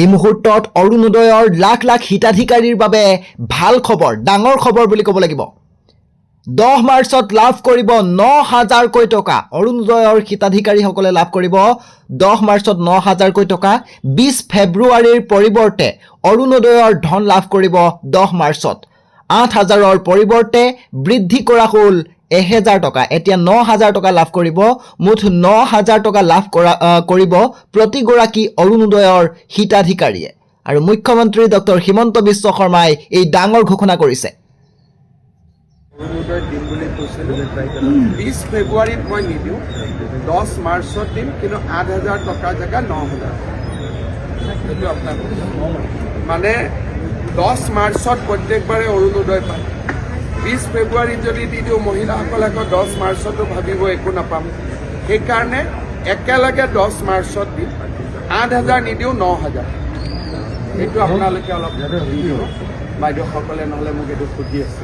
এই মুহূৰ্তত অৰুণোদয়ৰ লাখ লাখ হিতাধিকাৰীৰ বাবে ভাল খবৰ, ডাঙৰ খবৰ বুলি ক'ব লাগিব। 10 মাৰ্চত লাভ কৰিব 9,000কৈ টকা। অৰুণোদয়ৰ হিতাধিকাৰীসকলে লাভ কৰিব 10 মাৰ্চত 9,000কৈ টকা। 20 ফেব্ৰুৱাৰীৰ পৰিৱৰ্তে অৰুণোদয়ৰ ধন লাভ কৰিব 10 মাৰ্চত। 8,000ৰ পৰিৱৰ্তে বৃদ্ধি কৰা হ'ল 1,000 টকা। এতিয়া 9,000 টকা লাভ কৰিব। মুঠ 9,000 টকা লাভ কৰিব প্ৰতিগৰাকী অৰুণোদয়ৰ হিতাধিকাৰীয়ে। আৰু মুখ্যমন্ত্ৰী ডক্টৰ হিমন্ত বিশ্ব শৰ্মাই এই ডাঙৰ ঘোষণা কৰিছে। অৰুণোদয় দিম বুলি কৈছিলোঁ। 20 ফেব্ৰুৱাৰীত মই নিদিওঁ, 10 মাৰ্চত দিম, কিন্তু 8,000 টকাৰ জেগা 9,000। সেইটো আপোনাক মানে 10 মাৰ্চত প্ৰত্যেকবাৰে অৰুণোদয় পায়। 20 ফেব্ৰুৱাৰীত যদি দি দিওঁ, মহিলাসকলে আকৌ 10 মাৰ্চতো ভাবিব একো নাপাম। সেইকাৰণে একেলগে 10 মাৰ্চত দিম, 8,000 নিদিওঁ, 9,000। সেইটো আপোনালোকে অলপ দি দিব বাইদেউসকলে, নহ'লে মোক এইটো সুধি আছে।